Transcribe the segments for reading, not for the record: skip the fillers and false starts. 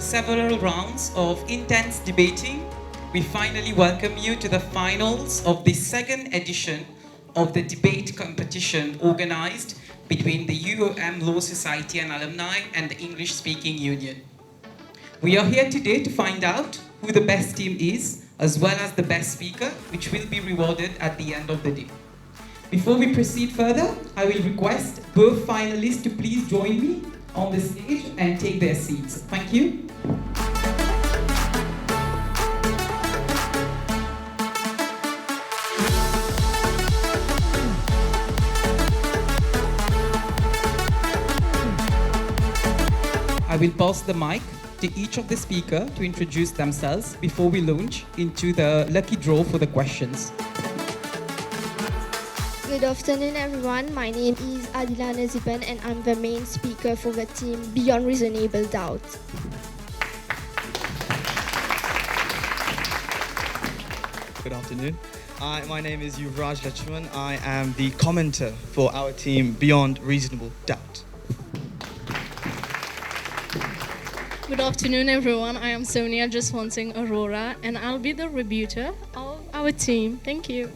several rounds of intense debating, we finally welcome you to the finals of the second edition of the debate competition organized between the UOM Law Society and Alumni and the English Speaking Union. We are here today to find out who the best team is, as well as the best speaker, which will be rewarded at the end of the day. Before we proceed further, I will request both finalists to please join me on the stage and take their seats. Thank you. I will pass the mic to each of the speakers to introduce themselves before we launch into the lucky draw for the questions. Good afternoon, everyone. My name is Adila Naziban, and I'm the main speaker for the team Beyond Reasonable Doubt. Good afternoon. My name is Yuvraj Lachman. I am the commenter for our team Beyond Reasonable Doubt. Good afternoon, everyone. I am Sonia Jaswansing Arora, and I'll be the rebuter of our team. Thank you.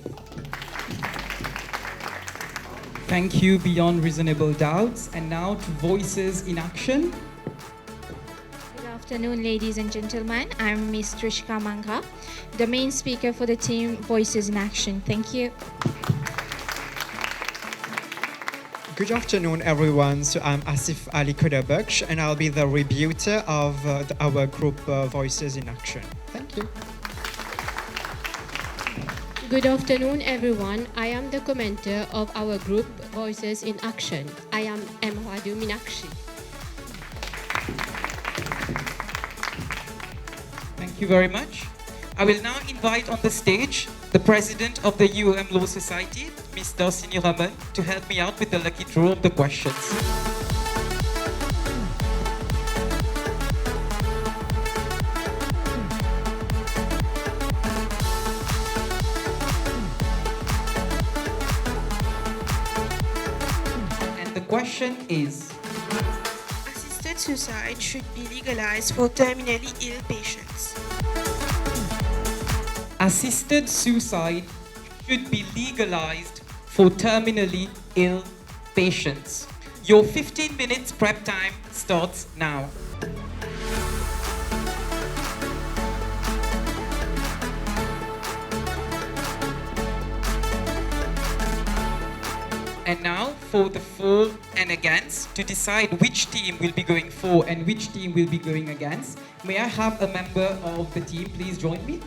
Thank you, Beyond Reasonable Doubts. And now to Voices in Action. Good afternoon, ladies and gentlemen. I'm Ms. Trishka Manga, the main speaker for the team Voices in Action. Thank you. Good afternoon, everyone. So I'm Asif Ali Kodabaksh, and I'll be the rebuter of our group Voices in Action. Thank you. Good afternoon, everyone. I am the commenter of our group Voices in Action. I am Emradu Minakshi. Thank you very much. I will now invite on the stage the president of the UOM Law Society, Ms. Darsini Raman, to help me out with the lucky draw of the questions. And the question is: Assisted suicide should be legalized for terminally ill patients. assisted suicide should be legalized for terminally ill patients. Your 15 minutes prep time starts now. And now for the for and against, to decide which team will be going for and which team will be going against. May I have a member of the team please join me?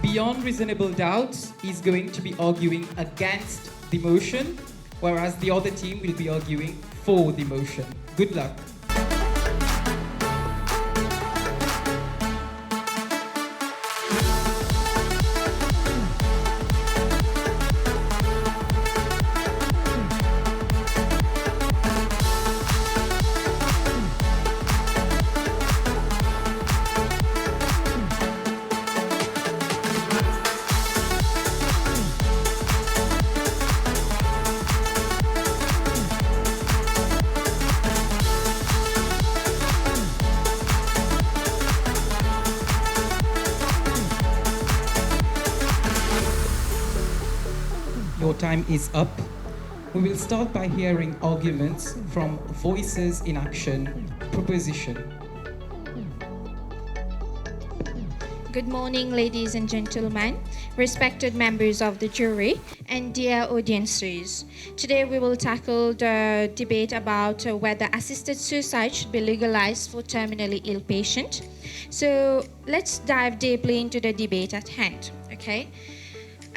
Beyond Reasonable Doubts is going to be arguing against the motion, whereas the other team will be arguing for the motion. Good luck. Your time is up. We will start by hearing arguments from Voices in Action proposition. Good morning, ladies and gentlemen, respected members of the jury, and dear audiences. Today we will tackle the debate about whether assisted suicide should be legalized for terminally ill patients. So let's dive deeply into the debate at hand, okay?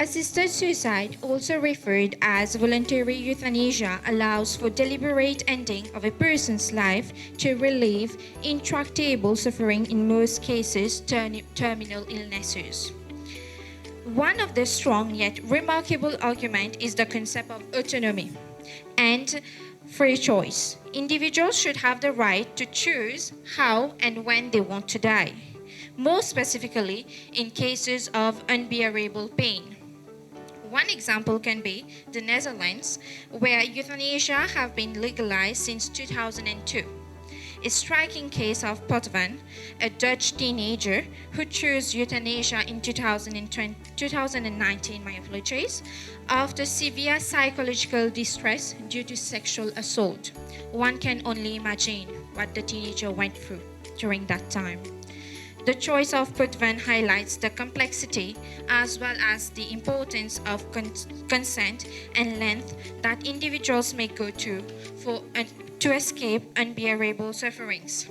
Assisted suicide, also referred as voluntary euthanasia, allows for deliberate ending of a person's life to relieve intractable suffering, in most cases terminal illnesses. One of the strong yet remarkable arguments is the concept of autonomy and free choice. Individuals should have the right to choose how and when they want to die, more specifically in cases of unbearable pain. One example can be the Netherlands, where euthanasia have been legalized since 2002. A striking case of Potvin, a Dutch teenager who chose euthanasia in 2019, my apologies, after severe psychological distress due to sexual assault. One can only imagine what the teenager went through during that time. The choice of Potvin highlights the complexity as well as the importance of consent and length that individuals may go to escape unbearable sufferings.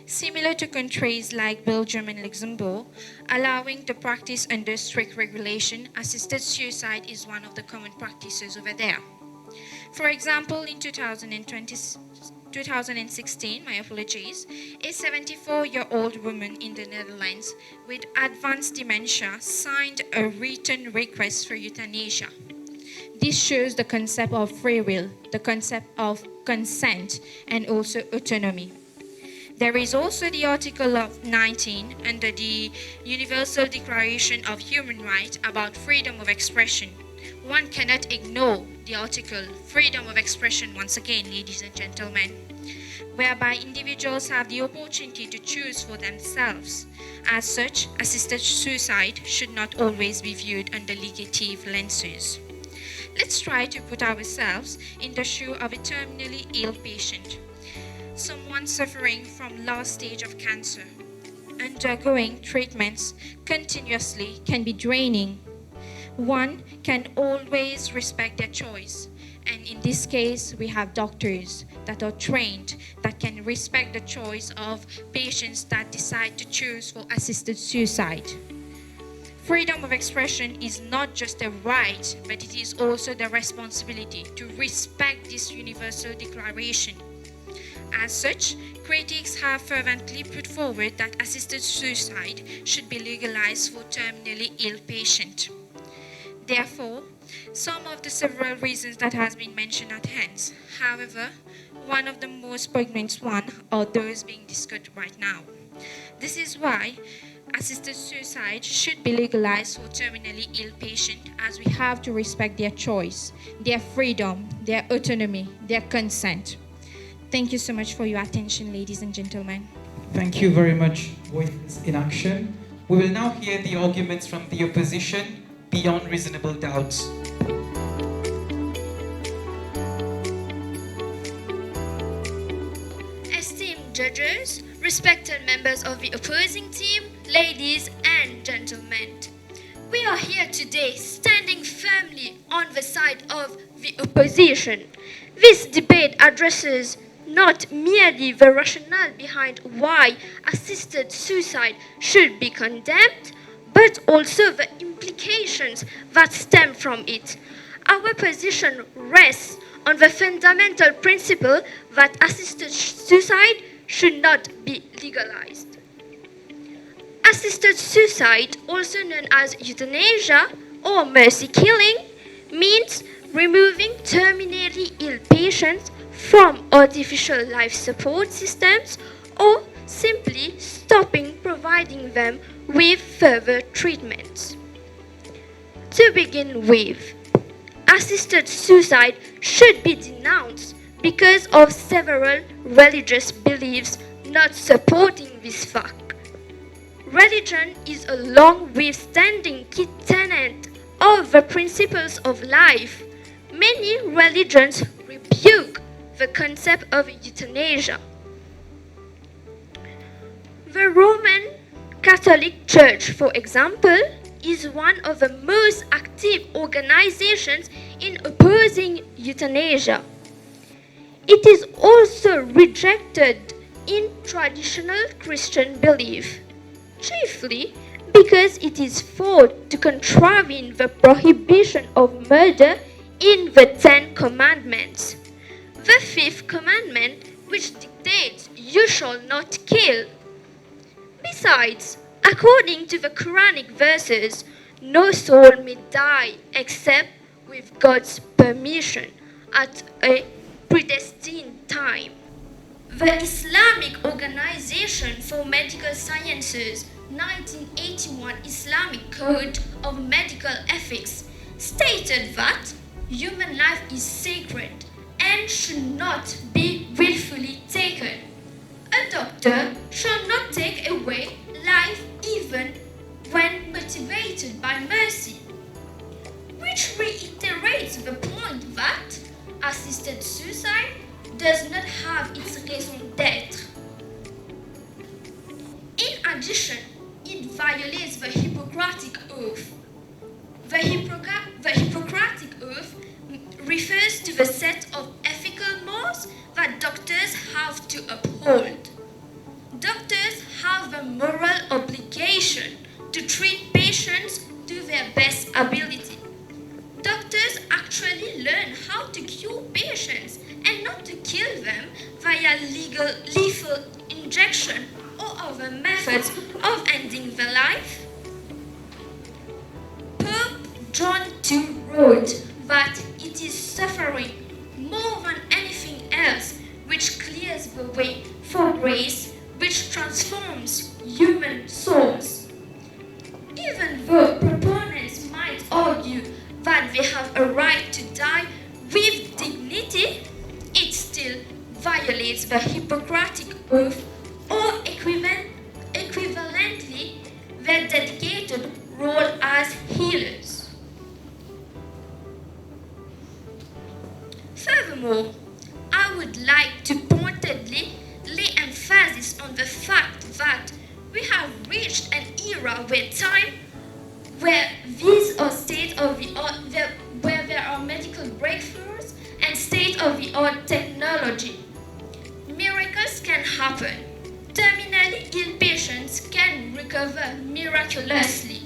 Similar to countries like Belgium and Luxembourg, allowing the practice under strict regulation, assisted suicide is one of the common practices over there. For example, in 2016, my apologies, a 74-year-old woman in the Netherlands with advanced dementia signed a written request for euthanasia. This shows the concept of free will, the concept of consent, and also autonomy. There is also the Article of 19 under the Universal Declaration of Human Rights about freedom of expression. One cannot ignore the article freedom of expression once again, ladies and gentlemen, whereby individuals have the opportunity to choose for themselves. As such, assisted suicide should not always be viewed under negative lenses. Let's try to put ourselves in the shoe of a terminally ill patient, someone suffering from last stage of cancer. Undergoing treatments continuously can be draining. One can always respect their choice, and in this case, we have doctors that are trained that can respect the choice of patients that decide to choose for assisted suicide. Freedom of expression is not just a right, but it is also the responsibility to respect this universal declaration. As such, critics have fervently put forward that assisted suicide should be legalized for terminally ill patients. Therefore, some of the several reasons that has been mentioned at hand. However, one of the most poignant one are those being discussed right now. This is why assisted suicide should be legalized for terminally ill patients, as we have to respect their choice, their freedom, their autonomy, their consent. Thank you so much for your attention, ladies and gentlemen. Thank you very much, Voices in Action. We will now hear the arguments from the opposition beyond reasonable doubt. Esteemed judges, respected members of the opposing team, ladies and gentlemen, we are here today standing firmly on the side of the opposition. This debate addresses not merely the rationale behind why assisted suicide should be condemned, but also the implications that stem from it. Our position rests on the fundamental principle that assisted suicide should not be legalized. Assisted suicide, also known as euthanasia or mercy killing, means removing terminally ill patients from artificial life support systems or simply stopping providing them with further treatment. To begin with, assisted suicide should be denounced because of several religious beliefs not supporting this fact. Religion is a long-standing key tenet of the principles of life. Many religions rebuke the concept of euthanasia. The Roman Catholic Church, for example, is one of the most active organizations in opposing euthanasia. It is also rejected in traditional Christian belief, chiefly because it is thought to contravene the prohibition of murder in the Ten Commandments. The fifth commandment, which dictates you shall not kill. Besides, according to the Quranic verses, no soul may die except with God's permission at a predestined time. The Islamic Organization for Medical Sciences 1981 Islamic Code of Medical Ethics stated that human life is sacred and should not be willfully taken. A doctor shall not take away life even when motivated by mercy, which reiterates the point that assisted suicide does not have its raison d'être. In addition, it violates the Hippocratic Oath. The Hippocratic Oath refers to the set of ethical laws that doctors have to uphold. Doctors have the moral obligation to treat patients to their best ability. Doctors actually learn how to cure patients and not to kill them via lethal injection or other methods of ending their life. Pope John II wrote that it is suffering more than anything else which clears the way for grace, which transforms human souls. Even though proponents might argue that they have a right to die with dignity, it still violates the Hippocratic Oath or equivalently their dedicated role as healers. Furthermore, I would like to pointedly lay emphasis on the fact that we have reached an era where these are state-of-the-art, where there are medical breakthroughs and state-of-the-art technology. Miracles can happen. Terminally ill patients can recover miraculously.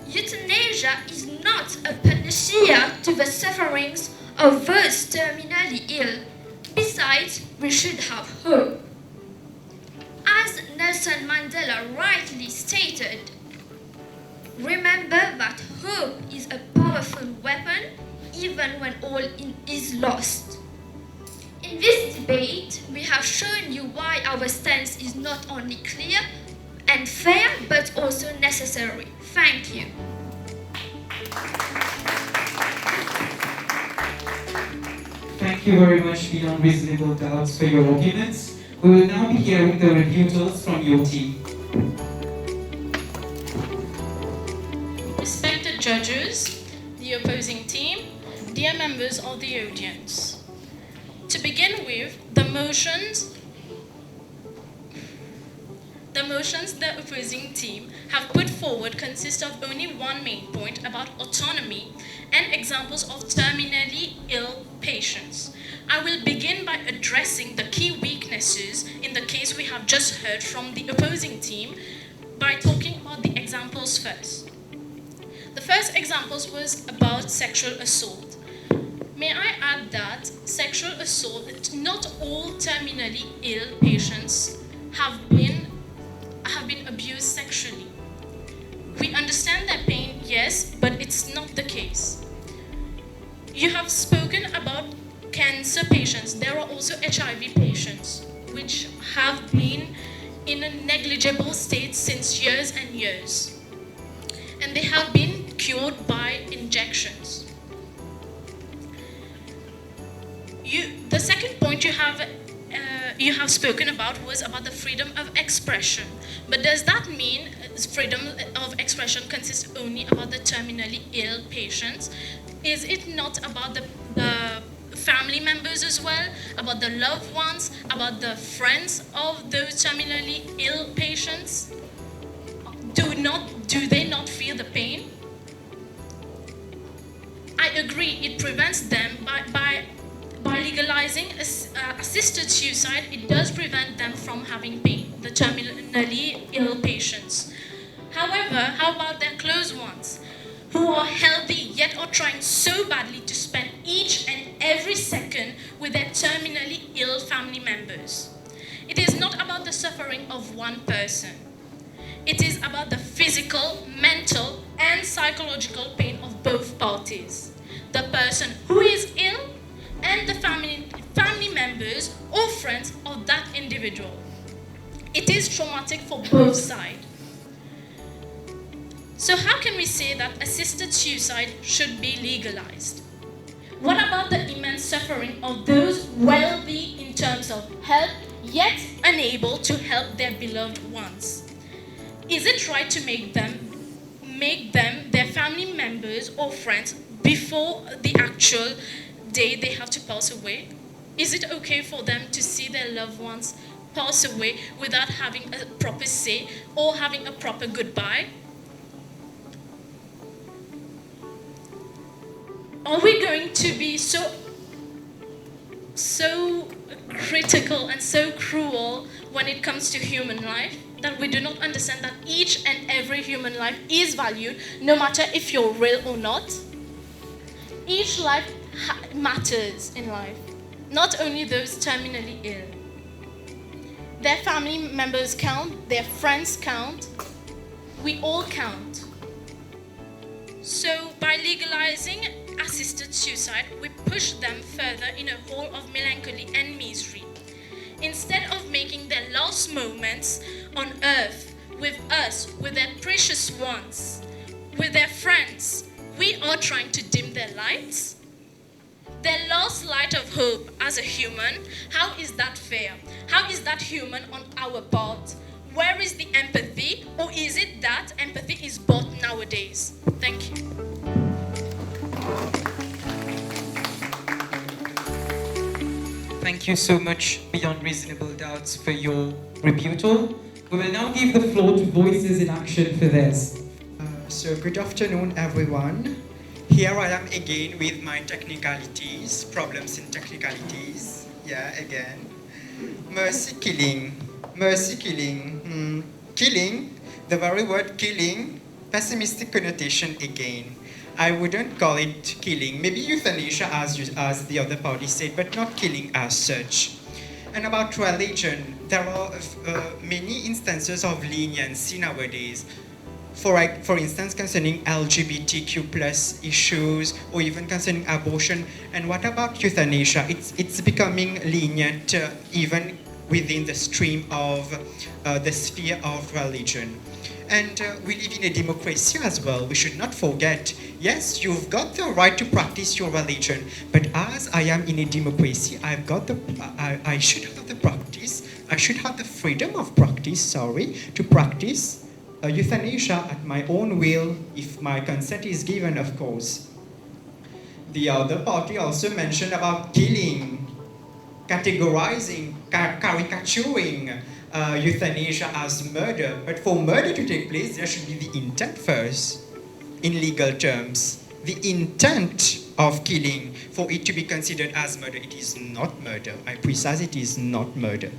Euthanasia is not a panacea to the sufferings of those terminally ill. Besides, we should have hope. As Nelson Mandela rightly stated, remember that hope is a powerful weapon even when all is lost. In this debate, we have shown you why our stance is not only clear and fair, but also necessary. Thank you. Thank you very much, Beyond Reasonable Doubts, for your arguments. We will now be hearing the rebuttals from your team. Respected judges, the opposing team, dear members of the audience. To begin with, the motions the opposing team have put forward consist of only one main point about autonomy and examples of terminally ill patients. I will begin by addressing the key weaknesses in the case we have just heard from the opposing team by talking about the examples first. The first example was about sexual assault. May I add that sexual assault, not all terminally ill patients have been abused sexually. We understand their pain, yes, but it's not the case. You have spoken about cancer patients. There are also HIV patients which have been in a negligible state since years and years. And they have been cured by injections. The second point you have spoken about was about the freedom of expression. But does that mean freedom of expression consists only about the terminally ill patients? Is it not about the family members as well, about the loved ones, about the friends of those terminally ill patients? Do they not feel the pain? I agree, it prevents them by legalizing assisted suicide. It does prevent them from having pain, the terminally ill patients. However, how about their close ones who are healthy yet are trying so badly to spend each and every second with their terminally ill family members? It is not about the suffering of one person. It is about the physical, mental, and psychological pain of both parties. The person who is ill and the family members or friends of that individual. It is traumatic for both sides. So how can we say that assisted suicide should be legalized? What about the immense suffering of those well-being in terms of help, yet unable to help their beloved ones? Is it right to make them their family members or friends before the actual day they have to pass away? Is it okay for them to see their loved ones pass away without having a proper say or having a proper goodbye? Are we going to be so critical and so cruel when it comes to human life that we do not understand that each and every human life is valued, no matter if you're real or not? Each life matters in life, not only those terminally ill. Their family members count, their friends count, we all count. So by legalizing assisted suicide, we push them further in a hole of melancholy and misery. Instead of making their last moments on earth with us, with their precious ones, with their friends, we are trying to dim their lights. Their last light of hope as a human, how is that fair? How is that human on our part? Where is the empathy? Or is it that empathy is bought nowadays? Thank you. Thank you so much, Beyond Reasonable Doubts, for your rebuttal. We will now give the floor to Voices in Action for this. So good afternoon, everyone. Here I am again with my technicalities, problems in technicalities. Yeah, again. Mercy killing. Killing, the very word killing, pessimistic connotation again. I wouldn't call it killing. Maybe euthanasia as the other party said, but not killing as such. And about religion, there are many instances of leniency nowadays. For instance, concerning LGBTQ plus issues, or even concerning abortion. And what about euthanasia? It's becoming lenient even within the stream of the sphere of religion. And we live in a democracy as well. We should not forget, yes, you've got the right to practice your religion, but as I am in a democracy, I should have the practice, I should have the freedom of practice, to practice euthanasia at my own will, if my consent is given, of course. The other party also mentioned about killing, categorizing, caricaturing euthanasia as murder. But for murder to take place, there should be the intent first, in legal terms. The intent of killing, for it to be considered as murder, it is not murder. I precise, it is not murder.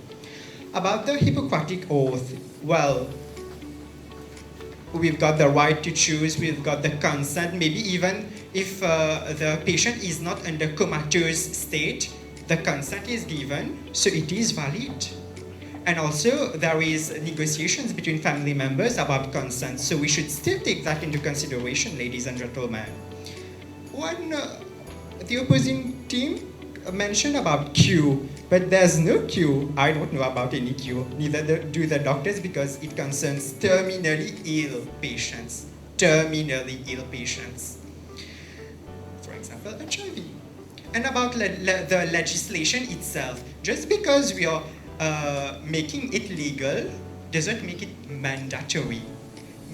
About the Hippocratic Oath, well, we've got the right to choose, we've got the consent, maybe even if the patient is not under comatose state, the consent is given, so it is valid. And also, there is negotiations between family members about consent, so we should still take that into consideration, ladies and gentlemen. The opposing team mentioned about Q, but there's no Q. I don't know about any Q, neither do the doctors, because it concerns terminally ill patients. Terminally ill patients. For example, HIV. And about the legislation itself, just because we are making it legal doesn't make it mandatory.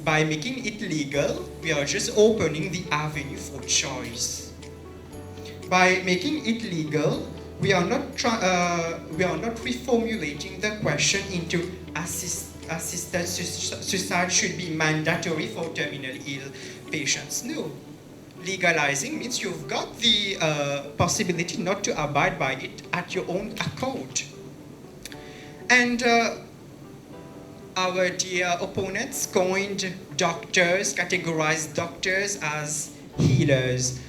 By making it legal, we are just opening the avenue for choice. By making it legal, we are not reformulating the question into assisted suicide should be mandatory for terminally ill patients. No. Legalizing means you've got the possibility not to abide by it at your own accord. And our dear opponents categorized doctors as healers.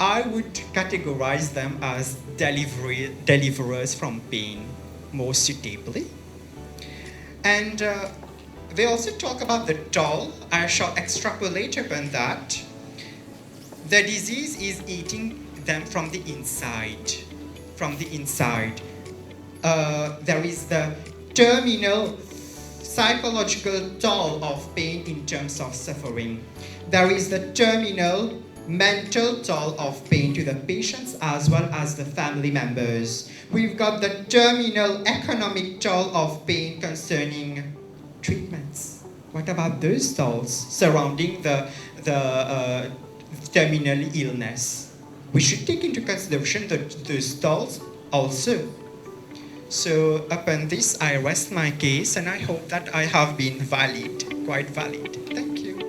I would categorize them as deliverers from pain, more suitably. And they also talk about the toll. I shall extrapolate upon that. The disease is eating them from the inside. From the inside. There is the terminal psychological toll of pain in terms of suffering. There is the terminal mental toll of pain to the patients as well as the family members. We've got the terminal economic toll of pain concerning treatments. What about those tolls surrounding the terminal illness? We should take into consideration those tolls also. So upon this, I rest my case and I hope that I have been valid, quite valid. Thank you.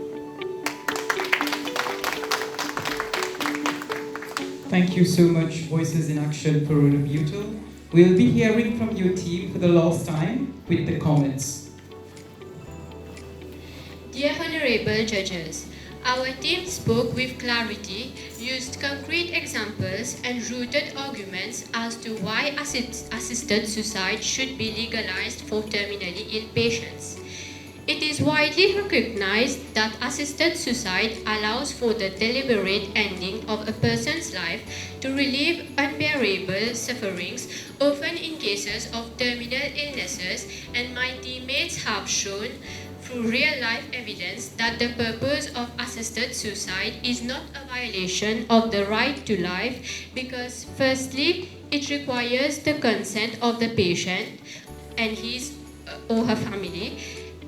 Thank you so much, Voices in Action for Rebuttal. We'll be hearing from your team for the last time with the comments. Dear Honorable Judges, our team spoke with clarity, used concrete examples and rooted arguments as to why assisted suicide should be legalized for terminally ill patients. It is widely recognized that assisted suicide allows for the deliberate ending of a person's life to relieve unbearable sufferings, often in cases of terminal illnesses, and my teammates have shown through real-life evidence that the purpose of assisted suicide is not a violation of the right to life because, firstly, it requires the consent of the patient and his or her family,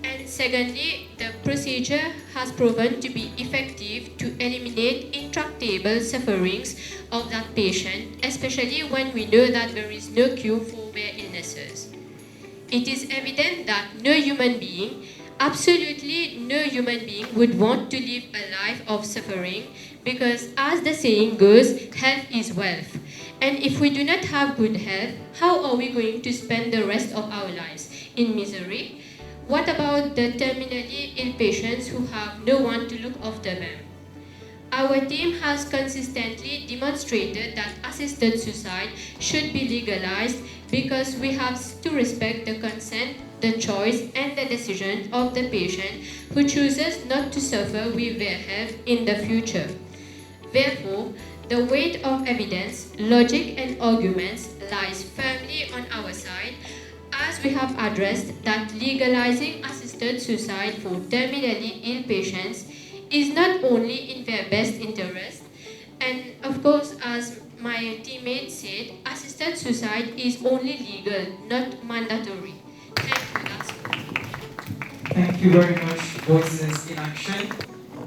and secondly, the procedure has proven to be effective to eliminate intractable sufferings of that patient, especially when we know that there is no cure for their illnesses. It is evident that no human being, absolutely no human being, would want to live a life of suffering because, as the saying goes, health is wealth. And if we do not have good health, how are we going to spend the rest of our lives? In misery? What about the terminally ill patients who have no one to look after them? Our team has consistently demonstrated that assisted suicide should be legalized because we have to respect the consent, the choice, and the decision of the patient who chooses not to suffer with their health in the future. Therefore, the weight of evidence, logic, and arguments lies firmly on our side, as we have addressed that legalizing assisted suicide for terminally ill patients is not only in their best interest, and of course, as my teammate said, assisted suicide is only legal, not mandatory. Thank you, that's all. Thank you very much, Voices in Action.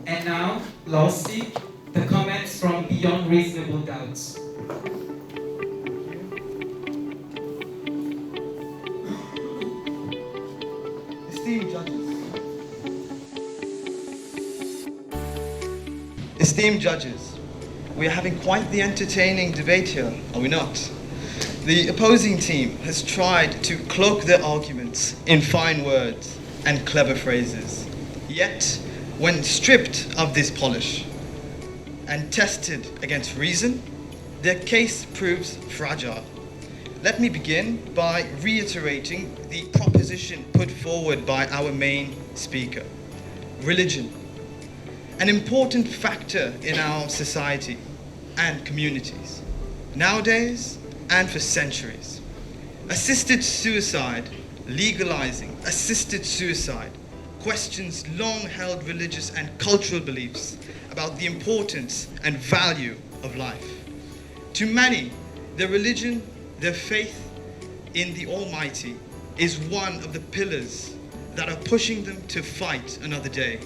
And now, lastly, the comments from Beyond Reasonable Doubts. Esteemed judges, we are having quite the entertaining debate here, are we not? The opposing team has tried to cloak their arguments in fine words and clever phrases. Yet, when stripped of this polish and tested against reason, their case proves fragile. Let me begin by reiterating the proposition put forward by our main speaker. Religion, an important factor in our society and communities, nowadays and for centuries. Assisted suicide, legalizing assisted suicide, questions long-held religious and cultural beliefs about the importance and value of life. To many, their religion, their faith in the Almighty is one of the pillars that are pushing them to fight another day.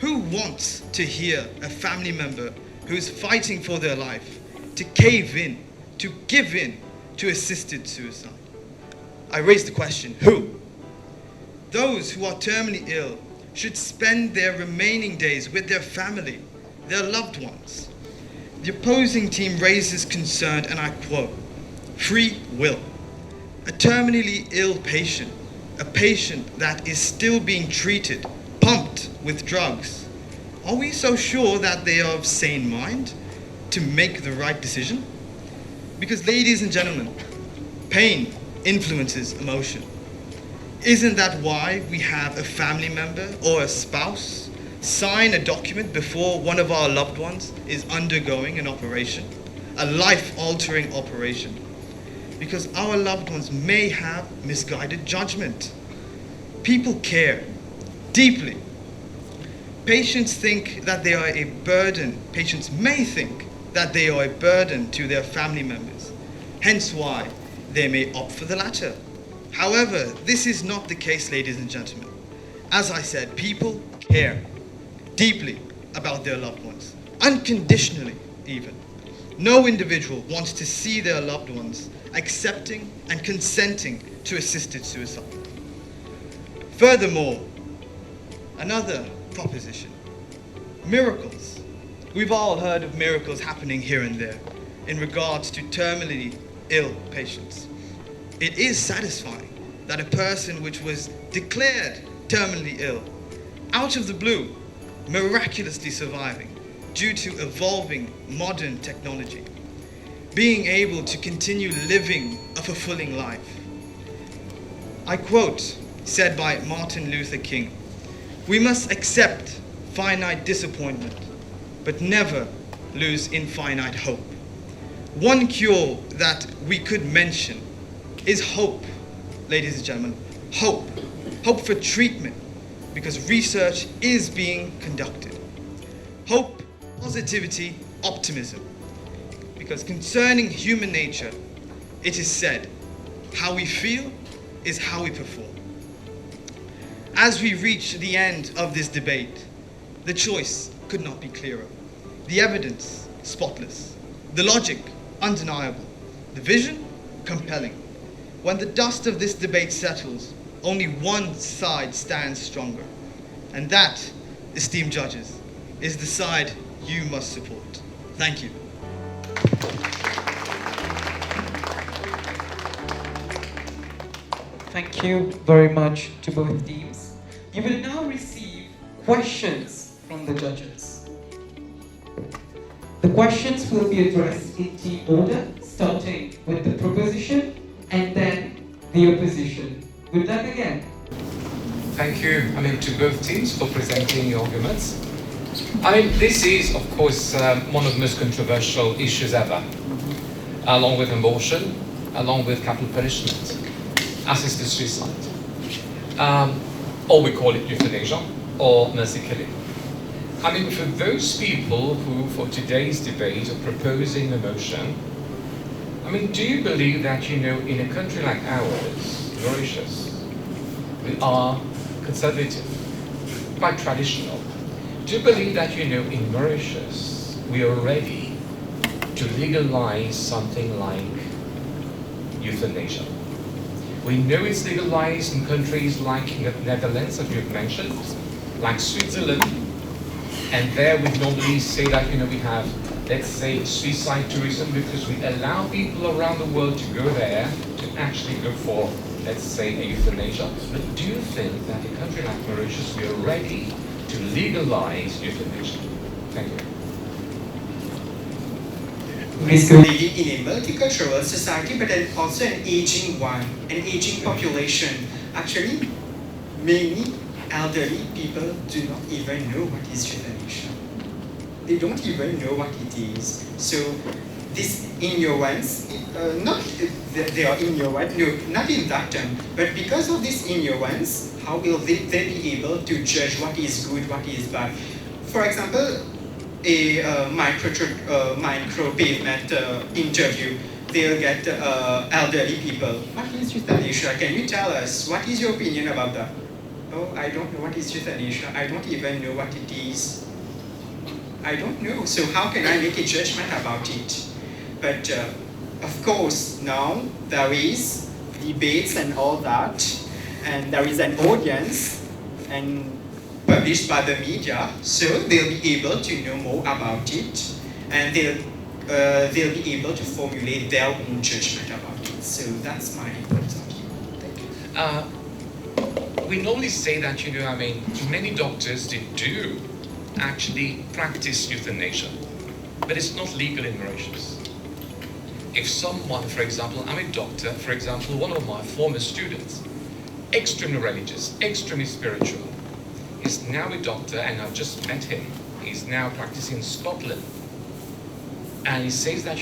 Who wants to hear a family member who is fighting for their life to cave in, to give in to assisted suicide? I raise the question, who? Those who are terminally ill should spend their remaining days with their family, their loved ones. The opposing team raises concern, and I quote, free will. A terminally ill patient, a patient that is still being treated, pumped with drugs. Are we so sure that they are of sane mind to make the right decision? Because, ladies and gentlemen, pain influences emotion. Isn't that why we have a family member or a spouse sign a document before one of our loved ones is undergoing an operation, a life-altering operation? Because our loved ones may have misguided judgment. People care deeply. Patients think that they are a burden. Patients may think that they are a burden to their family members, hence why they may opt for the latter. However, this is not the case, ladies and gentlemen. As I said, people care deeply about their loved ones, unconditionally even. No individual wants to see their loved ones accepting and consenting to assisted suicide. Furthermore, another proposition, miracles. We've all heard of miracles happening here and there in regards to terminally ill patients. It is satisfying that a person which was declared terminally ill, out of the blue, miraculously surviving due to evolving modern technology, being able to continue living a fulfilling life. I quote, said by Martin Luther King, "We must accept finite disappointment, but never lose infinite hope." One cure that we could mention is hope, ladies and gentlemen, hope. Hope for treatment, because research is being conducted. Hope, positivity, optimism. Because concerning human nature, it is said, how we feel is how we perform. As we reach the end of this debate, the choice could not be clearer. The evidence, spotless. The logic, undeniable. The vision, compelling. When the dust of this debate settles, only one side stands stronger. And that, esteemed judges, is the side you must support. Thank you. Thank you very much to both teams. You will now receive questions from the judges. The questions will be addressed in team order, starting with the proposition and then the opposition. Good luck again. Thank you, to both teams for presenting your arguments. This is, of course, one of the most controversial issues ever, along with abortion, along with capital punishment, assisted suicide, or we call it euthanasia, or mercy killing. For those people who, for today's debate, are proposing a motion, do you believe that, in a country like ours, Mauritius, we are conservative, quite traditional. Do you believe that, in Mauritius, we are ready to legalize something like euthanasia? We know it's legalized in countries like the Netherlands, as you've mentioned, like Switzerland, and there we normally say that, we have, let's say, suicide tourism because we allow people around the world to go there to actually go for, let's say, a euthanasia. But do you think that in a country like Mauritius, we are ready to legalize euthanasia? Thank you. Living in a multicultural society, but also an aging one, an aging population. Actually, many elderly people do not even know what is euthanasia. They don't even know what it is. So this ignorance, not they are ignorant, no, not in that term, but because of this ignorance, how will they be able to judge what is good, what is bad? For example, a micro pavement interview, they'll get elderly people. What is euthanasia? Can you tell us? What is your opinion about that? Oh, I don't know what is euthanasia. I don't even know what it is. I don't know. So how can I make a judgment about it? But of course, now there is debates and all that, and there is an audience and published by the media, so they'll be able to know more about it, and they'll be able to formulate their own judgment about it. So that's my point of view. Thank you. We normally say that, many doctors, they do actually practice euthanasia, but it's not legal in Mauritius. If someone, for example, I'm a doctor, for example, one of my former students, extremely religious, extremely spiritual, is now a doctor, and I've just met him. He's now practicing in Scotland. And he says that,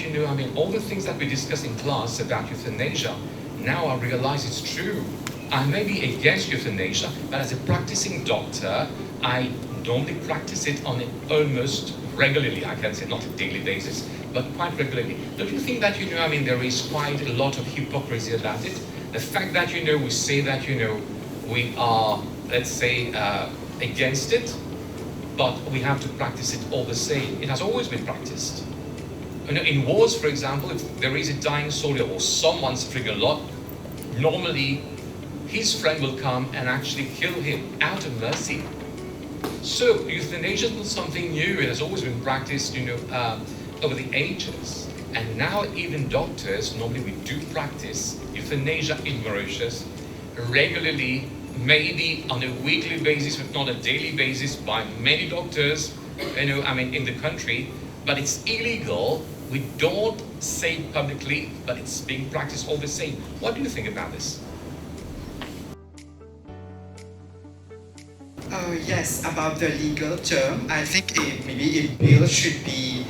all the things that we discussed in class about euthanasia, now I realize it's true. I may be against euthanasia, but as a practicing doctor, I normally practice it on an almost regularly, I can say not a daily basis, but quite regularly. Don't you think that, there is quite a lot of hypocrisy about it? The fact that, we say that, we are, let's say, against it, but we have to practice it all the same. It has always been practiced. In wars, for example, if there is a dying soldier or someone suffering a lot, normally his friend will come and actually kill him out of mercy. So euthanasia is not something new. It has always been practiced, over the ages. And now even doctors, normally we do practice euthanasia in Mauritius regularly, maybe on a weekly basis, but not a daily basis, by many doctors, in the country. But it's illegal. We don't say it publicly, but it's being practiced all the same. What do you think about this? Yes, about the legal term, I think maybe a bill should be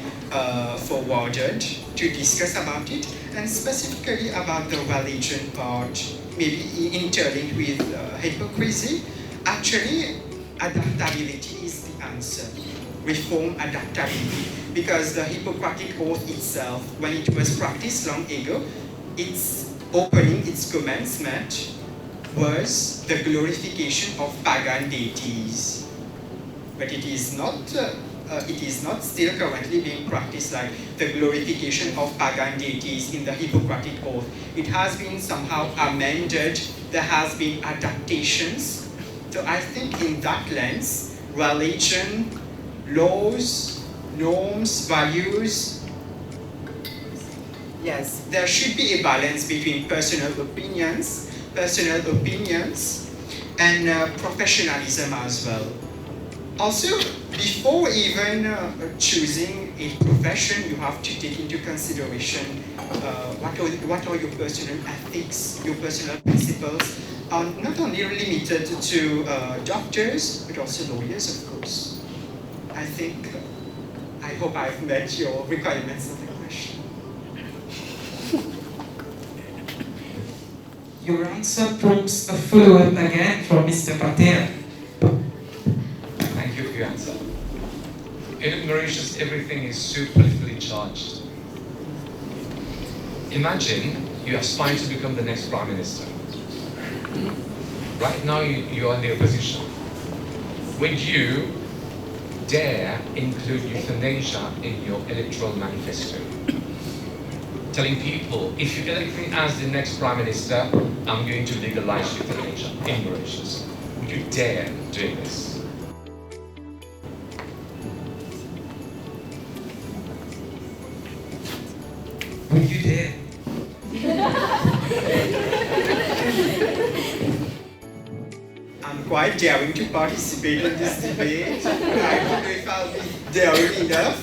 forwarded to discuss about it, and specifically about the religion part, maybe interlinked with hypocrisy. Actually, adaptability is the answer. Reform adaptability, because the Hippocratic Oath itself, when it was practiced long ago, its opening, its commencement, was the glorification of pagan deities. But it is not still currently being practiced like the glorification of pagan deities in the Hippocratic Oath. It has been somehow amended, there has been adaptations. So I think in that lens, religion, laws, norms, values, yes, there should be a balance between personal opinions and professionalism as well. Also, before even choosing a profession, you have to take into consideration what are your personal ethics, your personal principles, not only limited to doctors, but also lawyers, of course. I hope I've met your requirements of the question. Your answer prompts a follow-up again from Mr. Patel. Thank you for your answer. In Mauritius, everything is so politically charged. Imagine you aspire to become the next Prime Minister. Right now, you are in the opposition. Would you dare include euthanasia in your electoral manifesto? Telling people, if you elect me as the next Prime Minister, I'm going to legalize euthanasia in Mauritius. Would you dare do this? Would you dare? I'm quite daring to participate in this debate. I don't know if I'll be daring enough.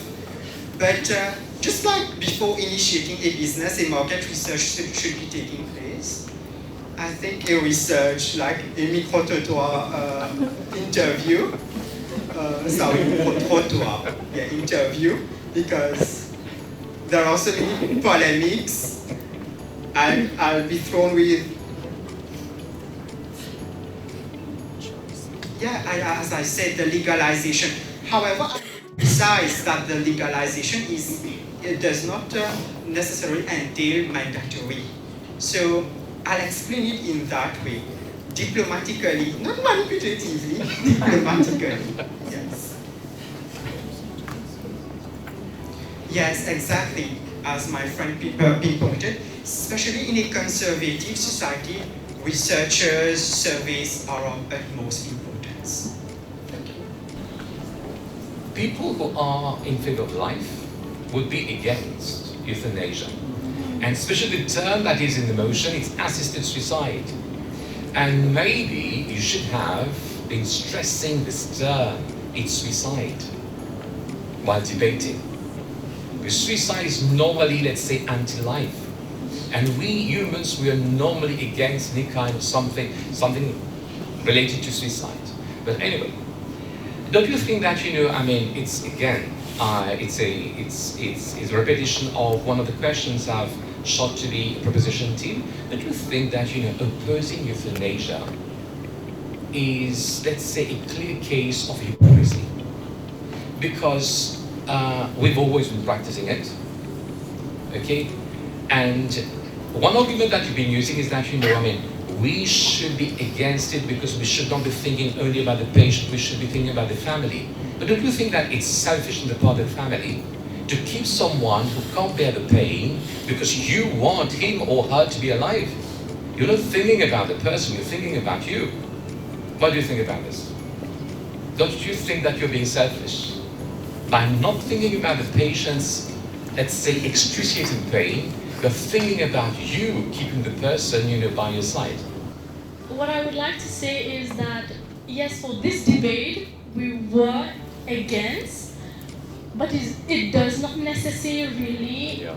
But just like before initiating a business, a market research should be taking place. I think a research like a micro-trottoir interview, interview, because there are so many polemics, and I'll be thrown with, as I said, the legalization. However, I emphasize that the legalization does not necessarily entail mandatory. So I'll explain it in that way, diplomatically, not manipulatively, diplomatically. Yes. Yes, exactly, as my friend pinpointed, especially in a conservative society, researchers' surveys are of utmost importance. Thank you. People who are in favor of life would be against euthanasia. And especially the term that is in the motion is assisted suicide. And maybe you should have been stressing this term, it's suicide, while debating. Because suicide is normally, let's say, anti-life. And we humans, we are normally against any kind of something related to suicide. But anyway, don't you think that, it's again, it's a repetition of one of the questions I've shot to the proposition team. Don't you think that, opposing euthanasia is, let's say, a clear case of hypocrisy. Because we've always been practicing it, okay? And one argument that you've been using is that, we should be against it because we should not be thinking only about the patient, we should be thinking about the family. But don't you think that it's selfish on the part of the family to keep someone who can't bear the pain because you want him or her to be alive? You're not thinking about the person, you're thinking about you. What do you think about this? Don't you think that you're being selfish? By not thinking about the patient's, let's say, excruciating pain, you're thinking about you keeping the person, by your side. What I would like to say is that, yes, for this debate, we were against, but it does not necessarily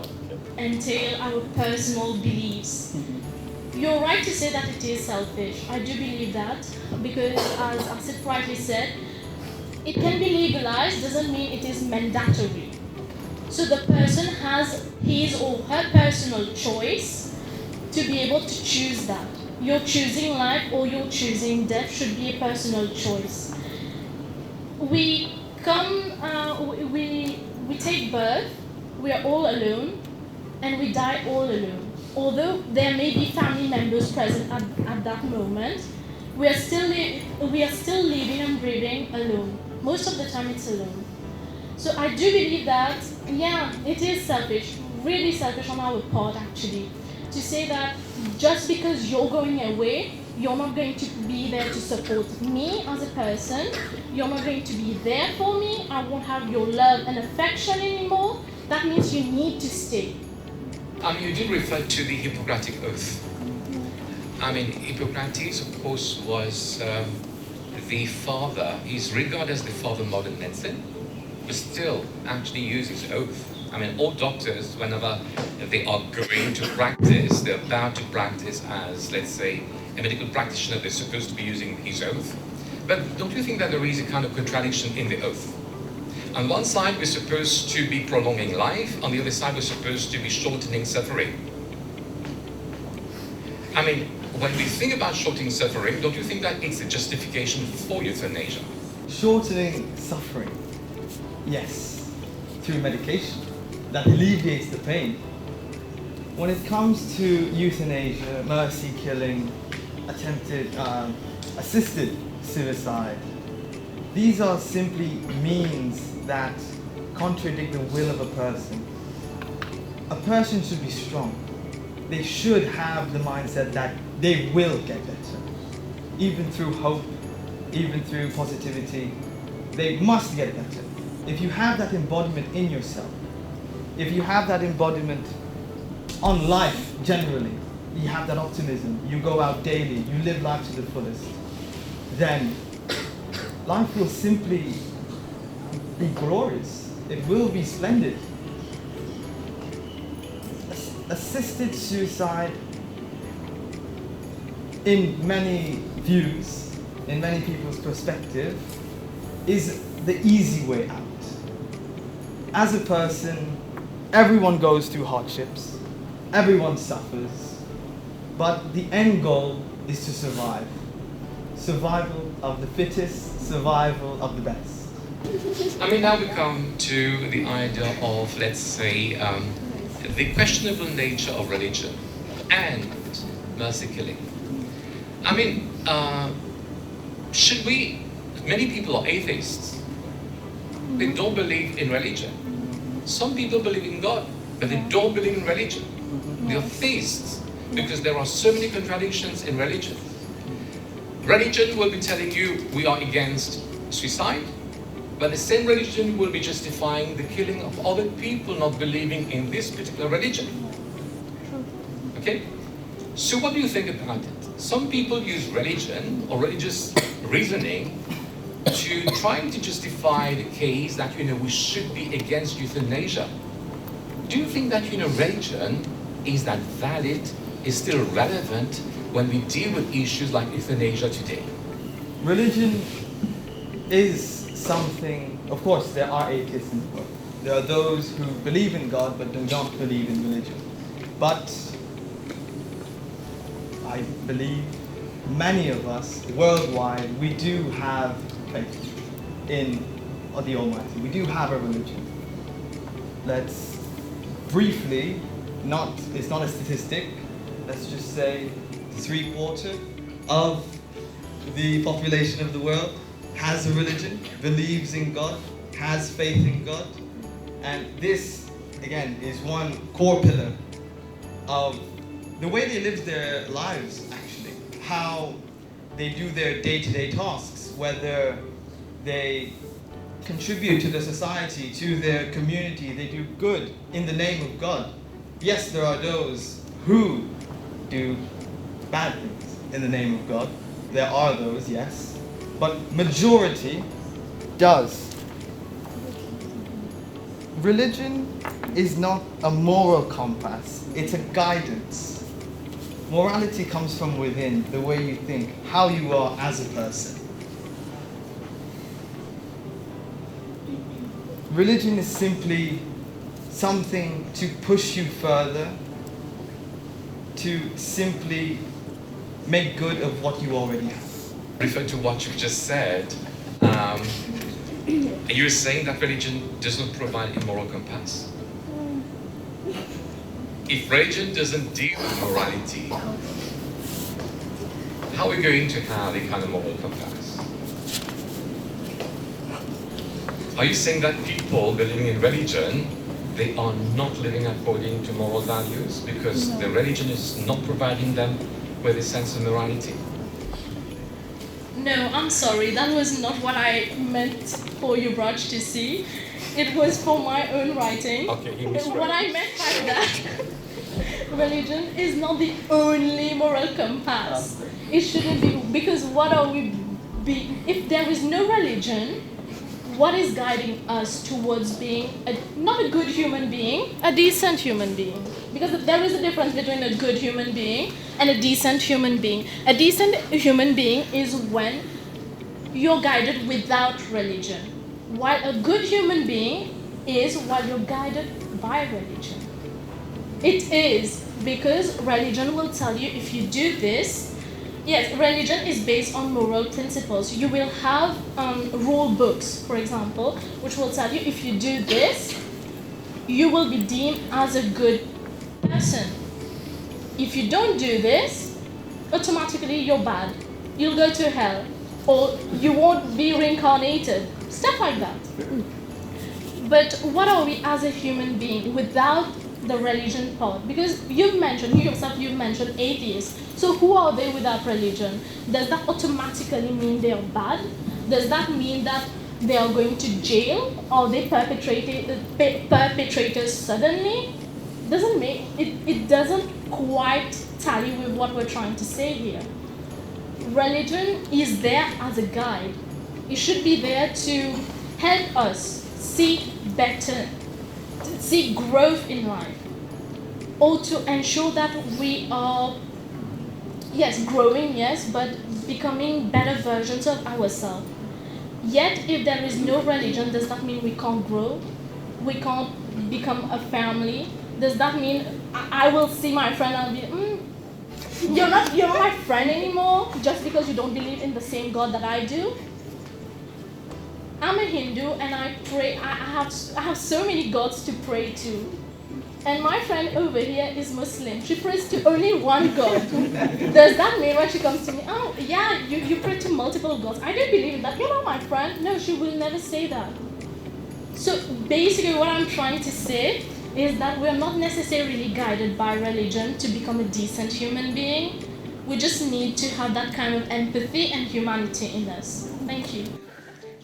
entail our personal beliefs. You're right to say that it is selfish. I do believe that, because as Asit rightly said, it can be legalized, doesn't mean it is mandatory. So the person has his or her personal choice to be able to choose that. You're choosing life or you're choosing death should be a personal choice. We take birth, we are all alone, and we die all alone. Although there may be family members present at that moment, we are still living and breathing alone. Most of the time it's alone. So I do believe that, it is selfish, really selfish on our part actually, to say that just because you're going away, you're not going to be there to support me as a person, you're not going to be there for me, I won't have your love and affection anymore, that means you need to stay. You did refer to the Hippocratic Oath. Hippocrates, of course, was the father, he's regarded as the father of modern medicine, but still actually uses oath. All doctors, whenever they are going to practice, they're about to practice as, let's say, a medical practitioner, they're supposed to be using his oath. But don't you think that there is a kind of contradiction in the oath? On one side, we're supposed to be prolonging life, on the other side, we're supposed to be shortening suffering. When we think about shortening suffering, don't you think that it's a justification for euthanasia? Shortening suffering, yes, through medication that alleviates the pain. When it comes to euthanasia, mercy killing, assisted suicide, these are simply means that contradict the will of a person. A person should be strong. They should have the mindset that they will get better. Even through hope, even through positivity, they must get better. If you have that embodiment in yourself, if you have that embodiment on life generally, you have that optimism, you go out daily, you live life to the fullest, then life will simply be glorious. It will be splendid. Assisted suicide, in many views, in many people's perspective, is the easy way out. As a person, everyone goes through hardships, everyone suffers, but the end goal is to survive. Survival of the fittest, survival of the best. Now we come to the idea of, let's say, the questionable nature of religion and mercy killing. Should we, many people are atheists. They don't believe in religion. Some people believe in God, but they don't believe in religion. They are theists because there are so many contradictions in religion. Religion will be telling you we are against suicide, but the same religion will be justifying the killing of other people not believing in this particular religion. Okay? So what do you think about it? Some people use religion or religious reasoning to trying to justify the case that, we should be against euthanasia. Do you think that, religion is that valid, is still relevant when we deal with issues like euthanasia today? Religion is something, of course, there are atheists in the world. There are those who believe in God but do not believe in religion. But I believe many of us worldwide, we do have faith in the Almighty. We do have a religion. Let's briefly, it's not a statistic, let's just say 3/4 of the population of the world has a religion, believes in God, has faith in God. And this, again, is one core pillar of the way they live their lives, actually. How they do their day-to-day tasks, whether they contribute to the society, to their community, they do good in the name of God. Yes, there are those who do bad things in the name of God. There are those, yes. But majority does. Religion is not a moral compass, it's a guidance. Morality comes from within, the way you think, how you are as a person. Religion is simply something to push you further, to simply make good of what you already have. Refer to what you've just said. You're saying that religion does not provide a moral compass. If religion doesn't deal with morality, how are we going to have a kind of moral compass? Are you saying that people believing in religion, they are not living according to moral values because the religion is not providing them with a sense of morality? No, I'm sorry, that was not what I meant for you, Braj, to see. It was for my own writing. Okay, you misread. What I meant by that, religion is not the only moral compass. It shouldn't be, because what are we if there is no religion, what is guiding us towards being not a good human being, a decent human being? Because there is a difference between a good human being and a decent human being. A decent human being is when you're guided without religion, while a good human being is while you're guided by religion. It is because religion will tell you if you do this. Yes, religion is based on moral principles. You will have rule books, for example, which will tell you if you do this, you will be deemed as a good person. If you don't do this, automatically you're bad. You'll go to hell, or you won't be reincarnated. Stuff like that. But what are we as a human being without the religion part? Because you yourself mentioned atheists. So who are they without religion? Does that automatically mean they are bad? Does that mean that they are going to jail? Are they perpetrators suddenly? It doesn't quite tally with what we're trying to say here. Religion is there as a guide. It should be there to help us see better, see growth in life, or to ensure that we are, yes, growing, yes, but becoming better versions of ourselves. Yet, if there is no religion, does that mean we can't grow? We can't become a family? Does that mean I will see my friend and be, you're not my friend anymore just because you don't believe in the same God that I do? I'm a Hindu and I pray. I have so many gods to pray to. And my friend over here is Muslim. She prays to only one God. Does that mean when she comes to me, oh yeah, you pray to multiple gods? I don't believe in that. You're not my friend. No, she will never say that. So basically what I'm trying to say is that we're not necessarily guided by religion to become a decent human being. We just need to have that kind of empathy and humanity in us. Thank you.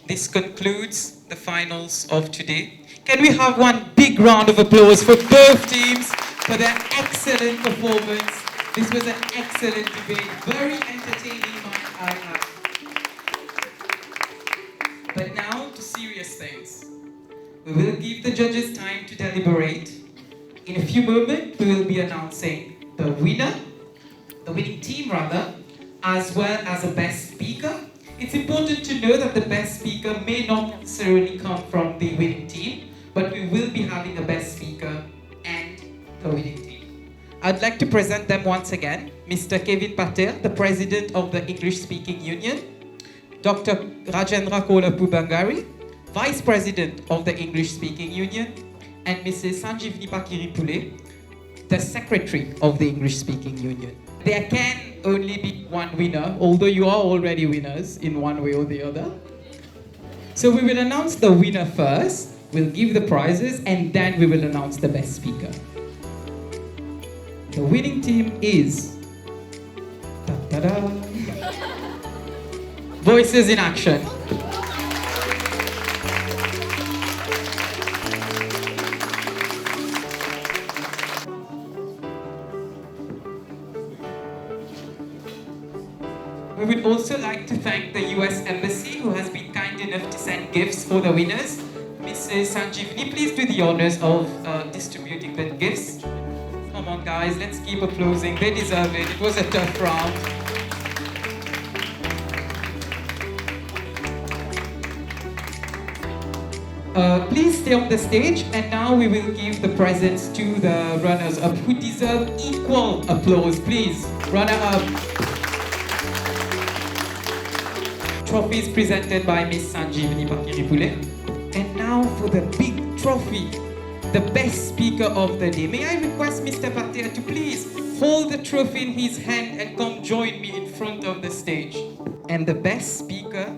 This concludes the finals of today. Can we have one big round of applause for both teams for their excellent performance? This was an excellent debate, very entertaining, might I add. But now to serious things. We will give the judges time to deliberate. In a few moments, we will be announcing the winning team rather, as well as a best speaker. It's important to know that the best speaker may not necessarily come from the winning team, but we will be having a best speaker and the winning team. I'd like to present them once again. Mr. Kevin Patel, the President of the English-Speaking Union, Dr. Rajendra Kolapu Bangari, Vice President of the English-Speaking Union, and Mrs. Sanjivni Pakiripule, the Secretary of the English-Speaking Union. There can only be one winner, although you are already winners in one way or the other. So we will announce the winner first, we'll give the prizes, and then we will announce the best speaker. The winning team is... Da-da-da. Voices in Action. We would also like to thank the US Embassy, who has been kind enough to send gifts for the winners. Mrs. Sanjivni, please do the honors of distributing the gifts. Come on guys, let's keep applauding. They deserve it. It was a tough round. Please stay on the stage, and now we will give the presents to the runners-up who deserve equal applause. Please, runner-up. Trophies presented by Miss Sanjivni Pakiripule. And now for the big trophy, the best speaker of the day. May I request Mr. Patel to please hold the trophy in his hand and come join me in front of the stage. And the best speaker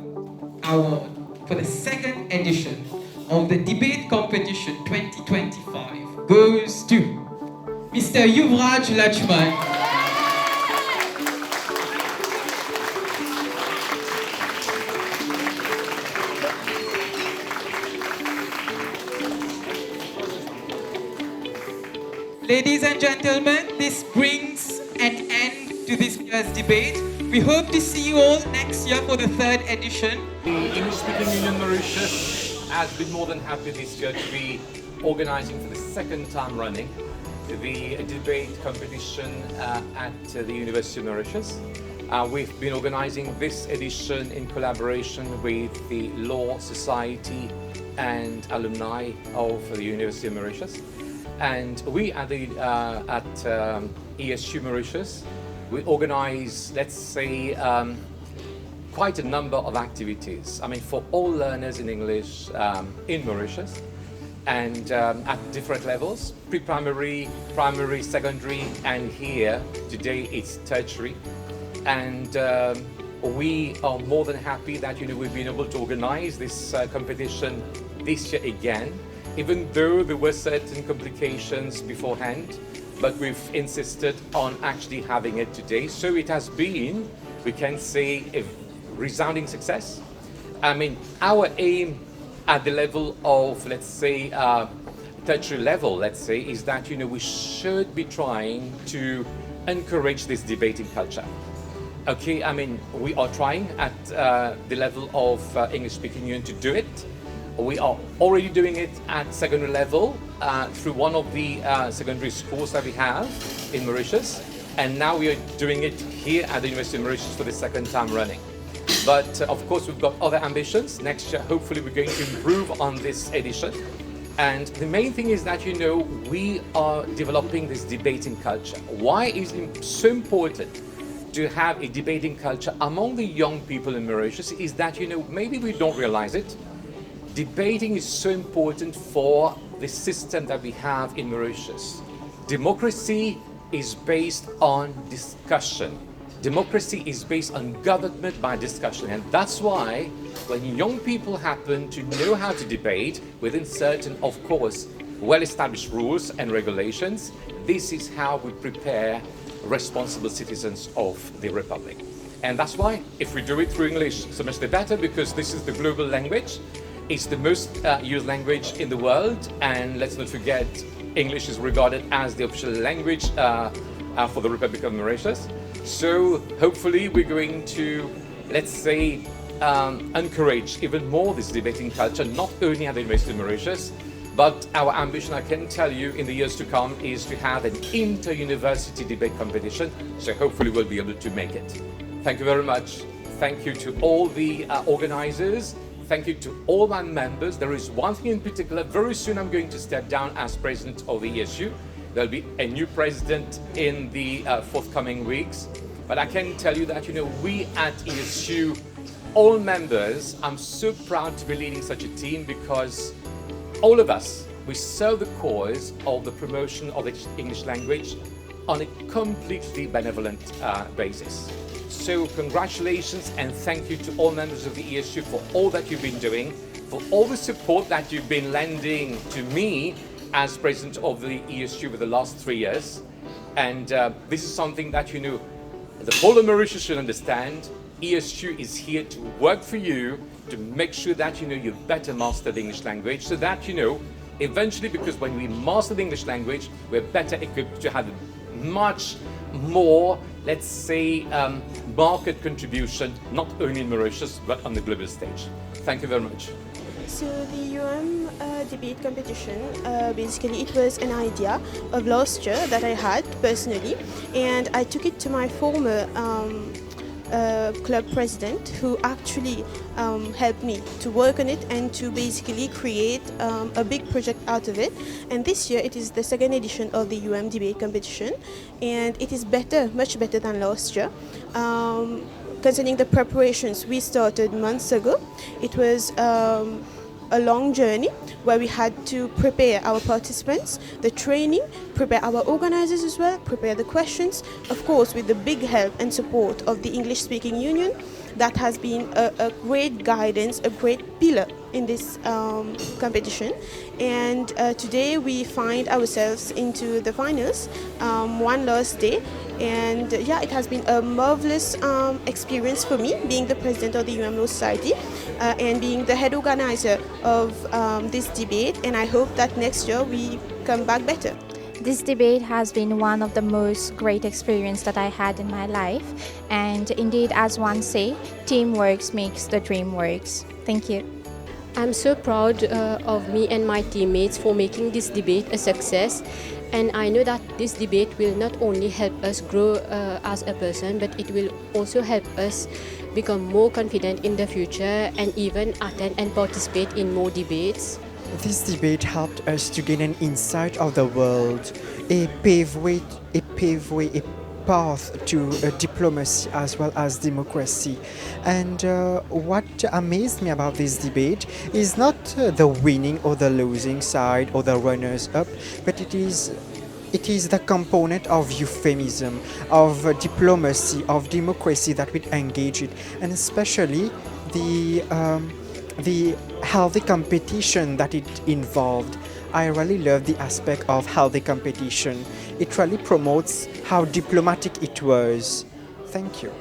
award for the second edition of the debate competition 2025 goes to Mr. Yuvraj Lachman. Ladies and gentlemen, this brings an end to this year's debate. We hope to see you all next year for the third edition. The English-Speaking Union Mauritius has been more than happy this year to be organizing for the second time running the debate competition at the University of Mauritius. We've been organizing this edition in collaboration with the Law Society and alumni of the University of Mauritius. And we at ESU Mauritius, we organize, let's say, quite a number of activities. I mean, for all learners in English in Mauritius, and at different levels, pre-primary, primary, secondary, and here today it's tertiary. And we are more than happy that we've been able to organize this competition this year again, even though there were certain complications beforehand, but we've insisted on actually having it today. So it has been, we can say, a resounding success. I mean, our aim at the level of, let's say, tertiary level, let's say, is that, we should be trying to encourage this debating culture. Okay, I mean, we are trying at the level of English-Speaking Union to do it. We are already doing it at secondary level through one of the secondary schools that we have in Mauritius. And now we are doing it here at the University of Mauritius for the second time running. But of course, we've got other ambitions. Next year, hopefully, we're going to improve on this edition. And the main thing is that, we are developing this debating culture. Why is it so important to have a debating culture among the young people in Mauritius is that, maybe we don't realize it. Debating is so important for the system that we have in Mauritius. Democracy is based on discussion. Democracy is based on government by discussion. And that's why when young people happen to know how to debate within certain, of course, well-established rules and regulations, this is how we prepare responsible citizens of the Republic. And that's why if we do it through English, so much the better, because this is the global language. It's the most used language in the world, and let's not forget, English is regarded as the official language for the Republic of Mauritius. So hopefully we're going to, let's say, encourage even more this debating culture, not only at the University of Mauritius, but our ambition, I can tell you, in the years to come is to have an inter-university debate competition. So hopefully we'll be able to make it. Thank you very much. Thank you to all the organizers. Thank you to all my members. There is one thing in particular. Very soon I'm going to step down as president of the ESU. There'll be a new president in the forthcoming weeks. But I can tell you that, we at ESU, all members, I'm so proud to be leading such a team because all of us, we serve the cause of the promotion of the English language on a completely benevolent basis. So congratulations and thank you to all members of the ESU for all that you've been doing, for all the support that you've been lending to me as president of the ESU for the last 3 years. And this is something that, the whole of Mauritius should understand. ESU is here to work for you, to make sure that, you better master the English language, so that, eventually, because when we master the English language, we're better equipped to have much more, let's say, market contribution, not only in Mauritius, but on the global stage. Thank you very much. So the debate competition, basically it was an idea of last year that I had personally, and I took it to my former club president, who actually helped me to work on it and to basically create a big project out of it. And this year it is the second edition of the debate competition, and it is better, much better than last year. Concerning the preparations, we started months ago. It was a long journey where we had to prepare our participants, the training, prepare our organizers as well, prepare the questions, of course with the big help and support of the English Speaking Union. That has been a great guidance, a great pillar in this competition. And today we find ourselves into the finals, one last day. And yeah, it has been a marvelous experience for me, being the president of the Law Society and being the head organizer of this debate. And I hope that next year we come back better. This debate has been one of the most great experience that I had in my life. And indeed, as one say, teamwork makes the dream works. Thank you. I'm so proud of me and my teammates for making this debate a success. And I know that this debate will not only help us grow as a person, but it will also help us become more confident in the future and even attend and participate in more debates. This debate helped us to gain an insight of the world, a path to diplomacy as well as democracy. And what amazed me about this debate is not the winning or the losing side or the runners-up, but it is the component of euphemism, of diplomacy, of democracy that we engage in, and especially the healthy competition that it involved. I really love the aspect of healthy competition. It really promotes how diplomatic it was. Thank you.